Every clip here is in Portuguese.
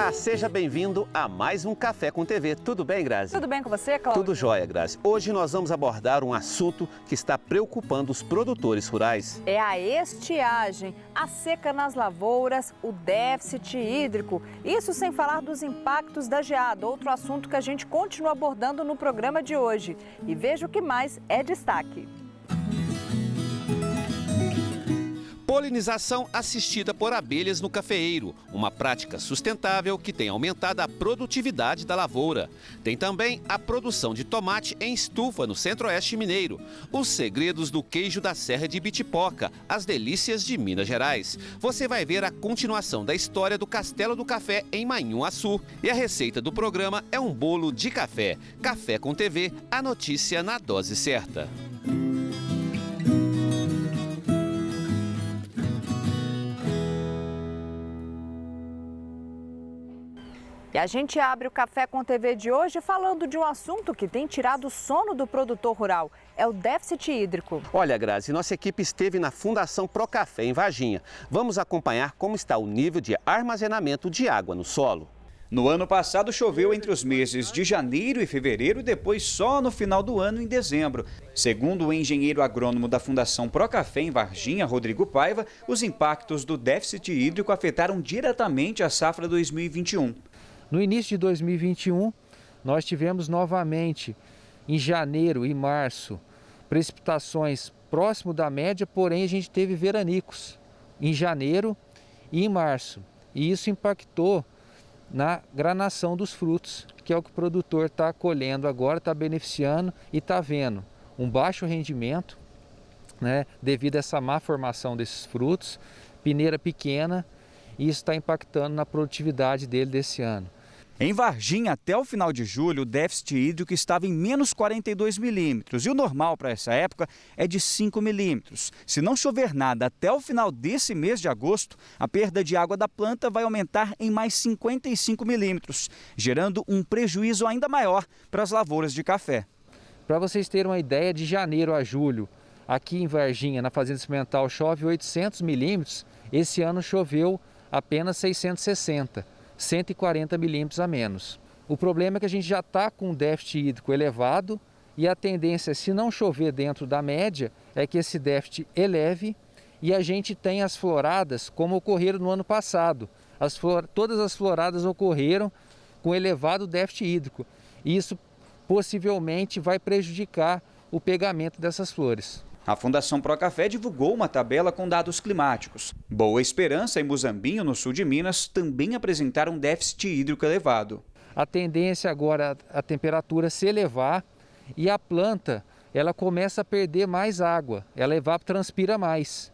Olá, seja bem-vindo a mais um Café com TV. Tudo bem, Grazi? Tudo bem com você, Cláudio? Tudo jóia, Grazi. Hoje nós vamos abordar um assunto que está preocupando os produtores rurais. É a estiagem, a seca nas lavouras, o déficit hídrico. Isso sem falar dos impactos da geada, outro assunto que a gente continua abordando no programa de hoje. E veja o que mais é destaque. Polinização assistida por abelhas no cafeeiro, uma prática sustentável que tem aumentado a produtividade da lavoura. Tem também a produção de tomate em estufa no Centro-Oeste mineiro, os segredos do queijo da Serra de Ibitipoca, as delícias de Minas Gerais. Você vai ver a continuação da história do Castelo do Café em Manhuaçu. E a receita do programa é um bolo de café. Café com TV, a notícia na dose certa. E a gente abre o Café com TV de hoje falando de um assunto que tem tirado o sono do produtor rural. É o déficit hídrico. Olha, Grazi, nossa equipe esteve na Fundação Procafé, em Varginha. Vamos acompanhar como está o nível de armazenamento de água no solo. No ano passado choveu entre os meses de janeiro e fevereiro e depois só no final do ano, em dezembro. Segundo o engenheiro agrônomo da Fundação Procafé em Varginha, Rodrigo Paiva, os impactos do déficit hídrico afetaram diretamente a safra 2021. No início de 2021, nós tivemos novamente, em janeiro e março, precipitações próximo da média, porém a gente teve veranicos em janeiro e em março. E isso impactou na granação dos frutos, que é o que o produtor está colhendo agora, está beneficiando e está vendo um baixo rendimento, né, devido a essa má formação desses frutos, peneira pequena, e isso está impactando na produtividade dele desse ano. Em Varginha, até o final de julho, o déficit hídrico estava em menos 42 milímetros e o normal para essa época é de 5 milímetros. Se não chover nada até o final desse mês de agosto, a perda de água da planta vai aumentar em mais 55 milímetros, gerando um prejuízo ainda maior para as lavouras de café. Para vocês terem uma ideia, de janeiro a julho, aqui em Varginha, na Fazenda Experimental, chove 800 milímetros, esse ano choveu apenas 660. 140 milímetros a menos. O problema é que a gente já está com um déficit hídrico elevado e a tendência, se não chover dentro da média, é que esse déficit eleve e a gente tem as floradas como ocorreram no ano passado. Todas as floradas ocorreram com elevado déficit hídrico e isso possivelmente vai prejudicar o pegamento dessas flores. A Fundação Procafé divulgou uma tabela com dados climáticos. Boa Esperança e Muzambinho, no sul de Minas, também apresentaram déficit hídrico elevado. A tendência agora é a temperatura se elevar e a planta ela começa a perder mais água, ela evapotranspira mais.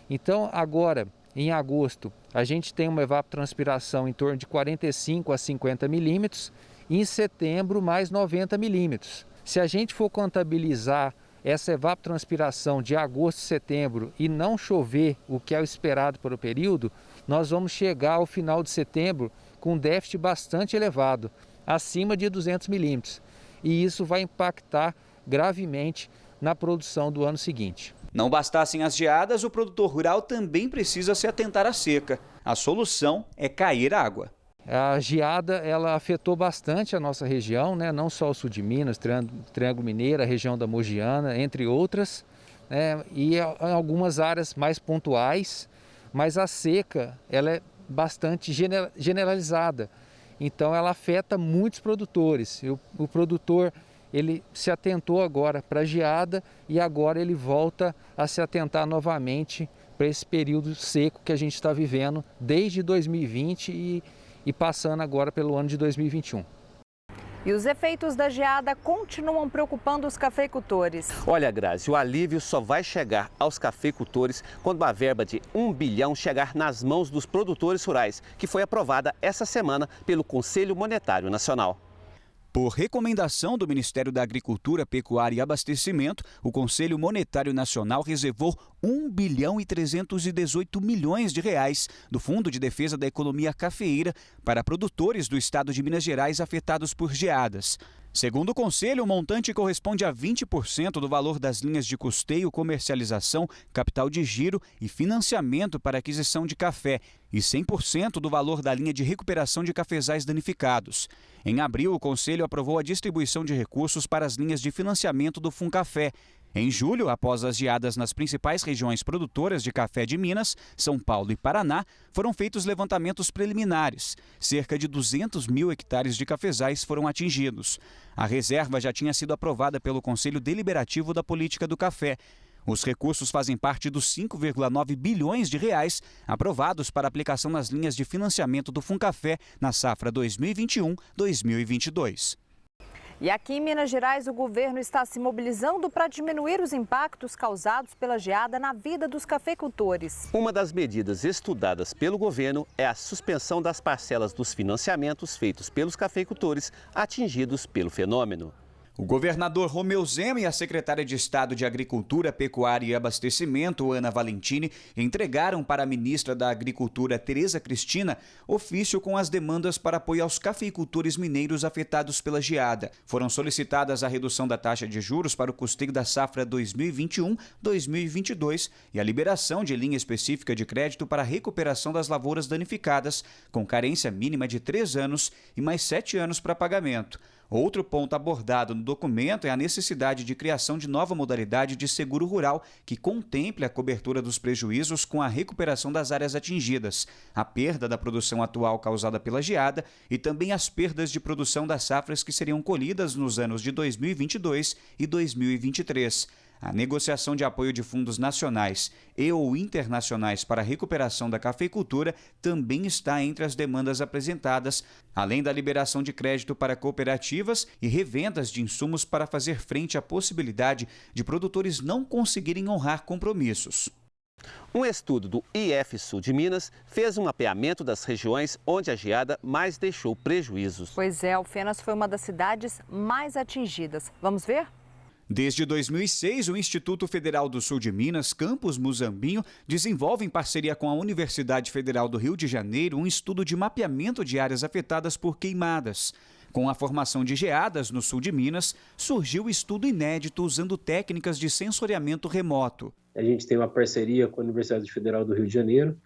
Então agora, em agosto, a gente tem uma evapotranspiração em torno de 45 a 50 milímetros e em setembro mais 90 milímetros. Se a gente for contabilizar essa evapotranspiração de agosto e setembro e não chover o que é o esperado para o período, nós vamos chegar ao final de setembro com um déficit bastante elevado, acima de 200 milímetros. E isso vai impactar gravemente na produção do ano seguinte. Não bastassem as geadas, o produtor rural também precisa se atentar à seca. A solução é cair água. A geada ela afetou bastante a nossa região, né? Não só o sul de Minas, Triângulo Mineiro, a região da Mogiana, entre outras, né? E em algumas áreas mais pontuais, mas a seca ela é bastante generalizada, então ela afeta muitos produtores. O produtor ele se atentou agora para a geada e agora ele volta a se atentar novamente para esse período seco que a gente está vivendo desde 2020 e passando agora pelo ano de 2021. E os efeitos da geada continuam preocupando os cafeicultores. Olha, Grazi, o alívio só vai chegar aos cafeicultores quando a verba de 1 bilhão chegar nas mãos dos produtores rurais, que foi aprovada essa semana pelo Conselho Monetário Nacional. Por recomendação do Ministério da Agricultura, Pecuária e Abastecimento, o Conselho Monetário Nacional reservou 1 bilhão e 318 milhões de reais do Fundo de Defesa da Economia Cafeeira para produtores do estado de Minas Gerais afetados por geadas. Segundo o Conselho, o montante corresponde a 20% do valor das linhas de custeio, comercialização, capital de giro e financiamento para aquisição de café e 100% do valor da linha de recuperação de cafezais danificados. Em abril, o Conselho aprovou a distribuição de recursos para as linhas de financiamento do Funcafé. Em julho, após as geadas nas principais regiões produtoras de café de Minas, São Paulo e Paraná, foram feitos levantamentos preliminares. Cerca de 200 mil hectares de cafezais foram atingidos. A reserva já tinha sido aprovada pelo Conselho Deliberativo da Política do Café. Os recursos fazem parte dos 5,9 bilhões de reais aprovados para aplicação nas linhas de financiamento do Funcafé na safra 2021-2022. E aqui em Minas Gerais, o governo está se mobilizando para diminuir os impactos causados pela geada na vida dos cafeicultores. Uma das medidas estudadas pelo governo é a suspensão das parcelas dos financiamentos feitos pelos cafeicultores atingidos pelo fenômeno. O governador Romeu Zema e a secretária de Estado de Agricultura, Pecuária e Abastecimento, Ana Valentini, entregaram para a ministra da Agricultura, Tereza Cristina, ofício com as demandas para apoio aos cafeicultores mineiros afetados pela geada. Foram solicitadas a redução da taxa de juros para o custeio da safra 2021-2022 e a liberação de linha específica de crédito para a recuperação das lavouras danificadas, com carência mínima de 3 anos e mais 7 anos para pagamento. Outro ponto abordado no documento é a necessidade de criação de nova modalidade de seguro rural que contemple a cobertura dos prejuízos com a recuperação das áreas atingidas, a perda da produção atual causada pela geada e também as perdas de produção das safras que seriam colhidas nos anos de 2022 e 2023. A negociação de apoio de fundos nacionais e ou internacionais para a recuperação da cafeicultura também está entre as demandas apresentadas, além da liberação de crédito para cooperativas e revendas de insumos para fazer frente à possibilidade de produtores não conseguirem honrar compromissos. Um estudo do IF-Sul de Minas fez um mapeamento das regiões onde a geada mais deixou prejuízos. Pois é, Alfenas foi uma das cidades mais atingidas. Vamos ver? Desde 2006, o Instituto Federal do Sul de Minas, Campus Muzambinho, desenvolve em parceria com a Universidade Federal do Rio de Janeiro um estudo de mapeamento de áreas afetadas por queimadas. Com a formação de geadas no sul de Minas, surgiu o estudo inédito usando técnicas de sensoriamento remoto. A gente tem uma parceria com a Universidade Federal do Rio de Janeiro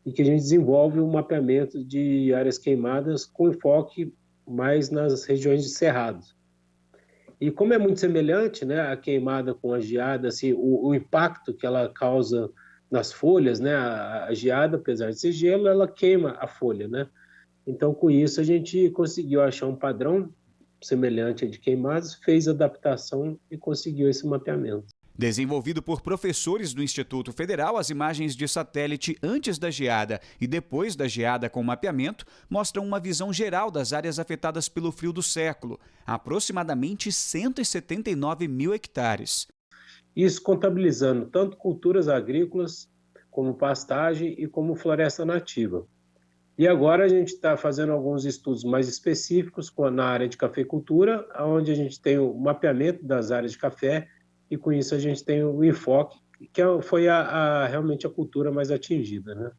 e que a gente desenvolve um mapeamento de áreas queimadas com enfoque mais nas regiões de cerrados. E como é muito semelhante, né, a queimada com a geada, assim, o impacto que ela causa nas folhas, né, a geada, apesar de ser gelo, ela queima a folha, né? Então, com isso, a gente conseguiu achar um padrão semelhante a de queimadas, fez adaptação e conseguiu esse mapeamento. Desenvolvido por professores do Instituto Federal, as imagens de satélite antes da geada e depois da geada com mapeamento mostram uma visão geral das áreas afetadas pelo frio do século, aproximadamente 179 mil hectares. Isso contabilizando tanto culturas agrícolas, como pastagem e como floresta nativa. E agora a gente está fazendo alguns estudos mais específicos na área de cafeicultura, onde a gente tem o mapeamento das áreas de café, e com isso a gente tem o enfoque, que foi realmente a cultura mais atingida, né?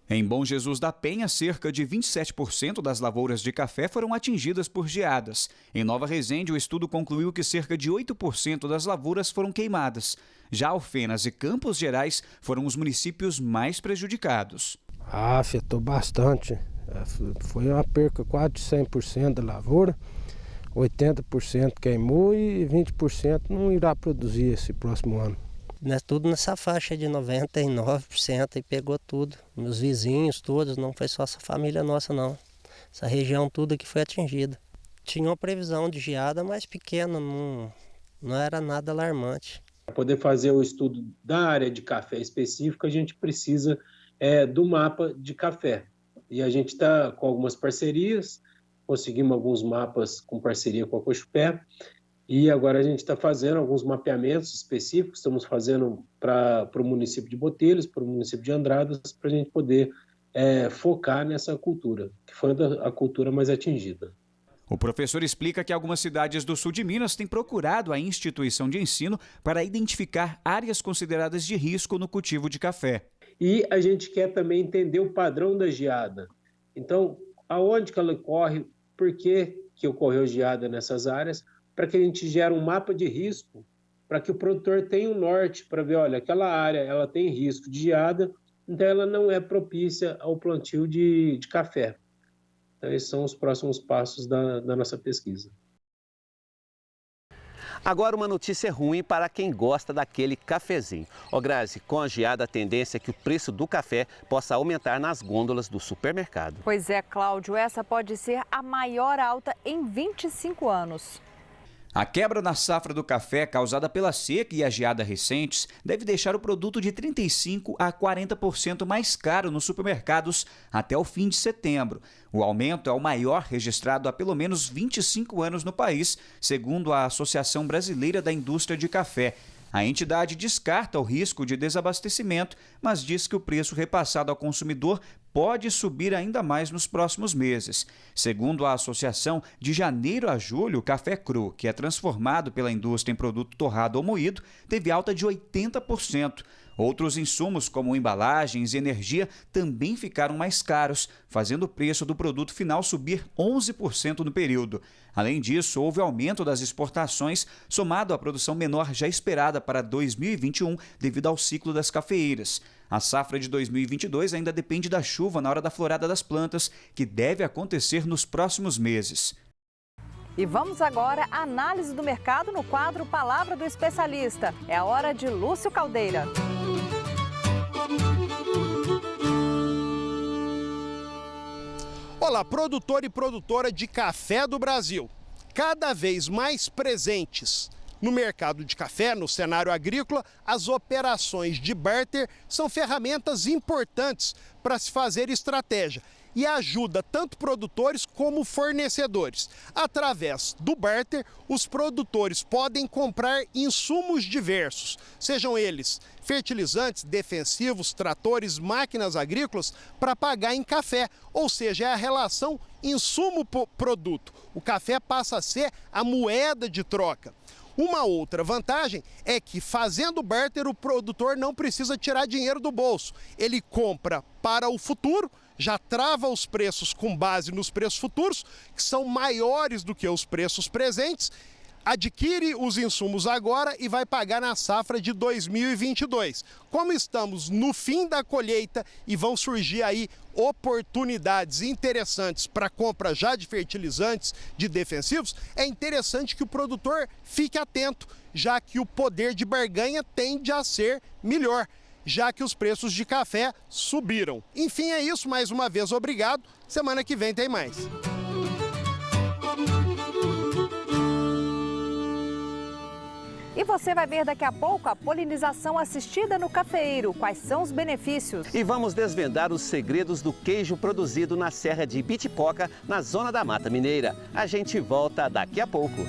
Em Bom Jesus da Penha, cerca de 27% das lavouras de café foram atingidas por geadas. Em Nova Resende, o estudo concluiu que cerca de 8% das lavouras foram queimadas. Já Alfenas e Campos Gerais foram os municípios mais prejudicados. Afetou bastante. Foi uma perca quase de 100% da lavoura. 80% queimou e 20% não irá produzir esse próximo ano. Tudo nessa faixa de 99% e pegou tudo. Meus vizinhos todos, não foi só essa família nossa não. Essa região toda que foi atingida. Tinha uma previsão de geada mais pequena, não era nada alarmante. Para poder fazer o estudo da área de café específica, a gente precisa do mapa de café. E a gente está com algumas parcerias, conseguimos alguns mapas com parceria com a Cochupé, e agora a gente está fazendo alguns mapeamentos específicos, estamos fazendo para o município de Botelhos, para o município de Andradas, para a gente poder focar nessa cultura, que foi a cultura mais atingida. O professor explica que algumas cidades do sul de Minas têm procurado a instituição de ensino para identificar áreas consideradas de risco no cultivo de café. E a gente quer também entender o padrão da geada. Então, aonde que ela ocorre, por que ocorreu geada nessas áreas, para que a gente gere um mapa de risco, para que o produtor tenha um norte para ver, olha, aquela área ela tem risco de geada, então ela não é propícia ao plantio de café. Então, esses são os próximos passos da nossa pesquisa. Agora uma notícia ruim para quem gosta daquele cafezinho. Ó, Grazi, com a geada a tendência é que o preço do café possa aumentar nas gôndolas do supermercado. Pois é, Cláudio, essa pode ser a maior alta em 25 anos. A quebra na safra do café causada pela seca e a geada recentes deve deixar o produto de 35% a 40% mais caro nos supermercados até o fim de setembro. O aumento é o maior registrado há pelo menos 25 anos no país, segundo a Associação Brasileira da Indústria de Café. A entidade descarta o risco de desabastecimento, mas diz que o preço repassado ao consumidor pode subir ainda mais nos próximos meses. Segundo a associação, de janeiro a julho, o café cru, que é transformado pela indústria em produto torrado ou moído, teve alta de 80%. Outros insumos, como embalagens e energia, também ficaram mais caros, fazendo o preço do produto final subir 11% no período. Além disso, houve aumento das exportações, somado à produção menor já esperada para 2021 devido ao ciclo das cafeeiras. A safra de 2022 ainda depende da chuva na hora da florada das plantas, que deve acontecer nos próximos meses. E vamos agora à análise do mercado no quadro Palavra do Especialista. É a hora de Lúcio Caldeira. Olá, produtor e produtora de café do Brasil. Cada vez mais presentes no mercado de café, no cenário agrícola, as operações de barter são ferramentas importantes para se fazer estratégia e ajuda tanto produtores como fornecedores. Através do barter, os produtores podem comprar insumos diversos, sejam eles fertilizantes, defensivos, tratores, máquinas agrícolas, para pagar em café, ou seja, é a relação insumo-produto. O café passa a ser a moeda de troca. Uma outra vantagem é que, fazendo barter, o produtor não precisa tirar dinheiro do bolso. Ele compra para o futuro, já trava os preços com base nos preços futuros, que são maiores do que os preços presentes, adquire os insumos agora e vai pagar na safra de 2022. Como estamos no fim da colheita e vão surgir aí oportunidades interessantes para compra já de fertilizantes, de defensivos, é interessante que o produtor fique atento, já que o poder de barganha tende a ser melhor, já que os preços de café subiram. Enfim, é isso. Mais uma vez, obrigado. Semana que vem tem mais. E você vai ver daqui a pouco a polinização assistida no cafeeiro. Quais são os benefícios? E vamos desvendar os segredos do queijo produzido na Serra de Ibitipoca, na zona da Mata Mineira. A gente volta daqui a pouco.